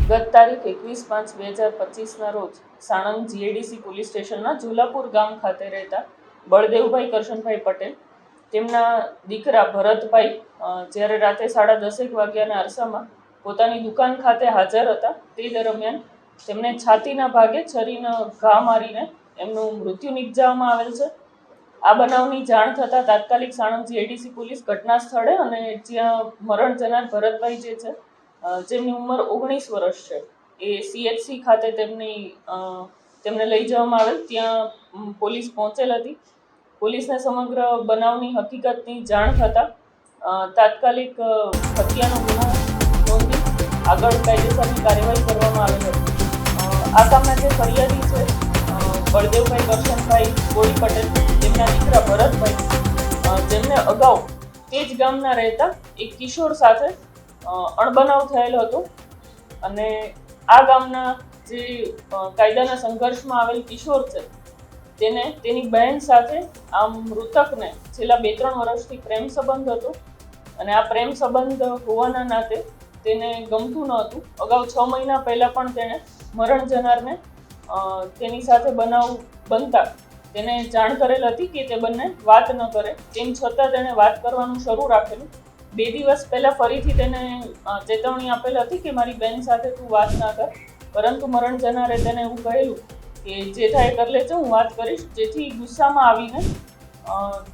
ગત તારીખ 21/5/2025ના રોજ સાણંદ જીઆઈડીસી પોલીસ સ્ટેશનના ઝુલાપુર ગામ ખાતે રહેતા બળદેવભાઈ કરશનભાઈ પટેલ તેમના દીકરા ભરતભાઈ જ્યારે રાતે 10:30 વાગ્યાના અરસામાં પોતાની દુકાન ખાતે હાજર હતા તે દરમિયાન તેમને છાતીના ભાગે છરીનો ઘા મારીને એમનું મૃત્યુ નિપજાવવામાં આવેલ છે। આ બનાવની જાણ થતાં તાત્કાલિક સાણંદ જીઆઈડીસી પોલીસ ઘટના સ્થળે અને જ્યાં મરણ જનાર ભરતભાઈ જે છે જેમની ઉંમર 19 વર્ષ છે એ સીએચસી ખાતે તેમને લઈ જવામાં આવેલ ત્યાં પોલીસ પહોંચેલ હતી। પોલીસને સમગ્ર બનાવની હકીકતની જાણ થતાં તાત્કાલિક હત્યાનો ગુનો નોંધી આગળ કાયદેસરની કાર્યવાહી કરવામાં આવેલ હતી। આ કામના જે ફરિયાદી છે બળદેવભાઈ કરશનભાઈ ગોળી પટેલ તેમના દીકરા ભરતભાઈ જેમને અગાઉ તે જ ગામના રહેતા એક કિશોર સાથે અણબનાવ થયેલો હતો અને આ ગામના જે કાયદાના સંઘર્ષમાં આવેલ કિશોર છે તેને તેની બહેન સાથે આ મૃતકને છેલ્લા 2-3 વર્ષથી પ્રેમ સંબંધ હતો અને આ પ્રેમ સંબંધ હોવાના નાતે તેને ગમતું ન હતું। અગાઉ 6 મહિના પહેલા પણ તેણે મરણ જનારને તેની સાથે બનાવ બનતા તેને જાણ કરેલ હતી કે તે બંને વાત ન કરે, તેમ છતાં તેણે વાત કરવાનું શરૂ રાખેલું। 2 દિવસ પહેલા ફરીથી તેને ચેતવણી આપેલ હતી કે મારી બેન સાથે તું વાત ના કર, પરંતુ મરણ જનારે તેને એવું કહેલું કે જે થાય કરી લેજે, હું વાત કરીશ। જેથી ગુસ્સામાં આવીને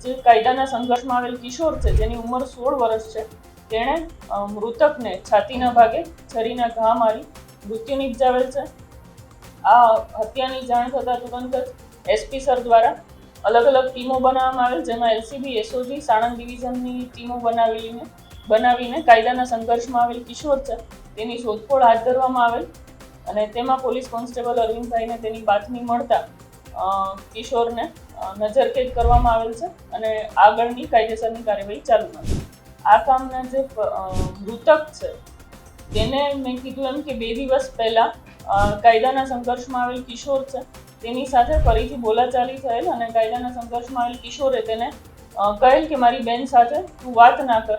જે કાયદાના સંઘર્ષમાં આવેલ કિશોર છે જેની ઉંમર 16 વર્ષ છે તેણે મૃતકને છાતીના ભાગે છરીના ઘા મારી મૃત્યુ નિપજાવેલ છે। આ હત્યાની જાણ થતાં તુરંત જ એસપી સર દ્વારા અલગ અલગ ટીમો બનાવવામાં આવેલ, જેમાં એલસીબી એસઓજી સાણંદ ડિવિઝનની ટીમો બનાવીને કાયદાના સંઘર્ષમાં આવેલ કિશોર છે તેની શોધખોળ હાથ ધરવામાં આવેલ અને તેમાં પોલીસ કોન્સ્ટેબલ અરવિંદભાઈને તેની બાતમી મળતા કિશોરને નજરકેદ કરવામાં આવેલ છે અને આગળની કાયદેસરની કાર્યવાહી ચાલુમાં છે। આ કામના જે મૃતક છે તેને મેં કીધું એમ કે 2 દિવસ પહેલા કાયદાના સંઘર્ષમાં આવેલ કિશોર છે તેની સાથે ફરીથી બોલાચાલી થયેલ અને કાયદાના સંઘર્ષમાં આવેલ કિશોરે તેને કહેલ કે મારી બેન સાથે તું વાત ના કર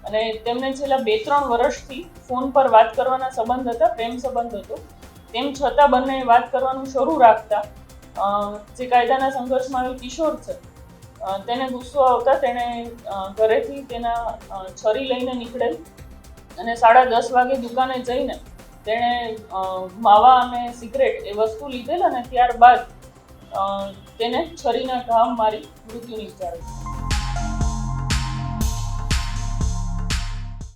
અને તેમને છેલ્લા 2-3 વર્ષથી ફોન પર વાત કરવાના સંબંધ હતા, પ્રેમ સંબંધ હતો, તેમ છતાં બંને વાત કરવાનું શરૂ રાખતા જે કાયદાના સંઘર્ષમાં આવેલ કિશોર છે તેને ગુસ્સો આવતા તેણે ઘરેથી તેના છરી લઈને નીકળેલ અને 10:30 વાગે દુકાને જઈને તેણે માવા અને સિગરેટ એ વસ્તુ લીધેલ અને ત્યારબાદ તેને છરીના ઘા મારી મૃત્યુ નિપજાવેલ।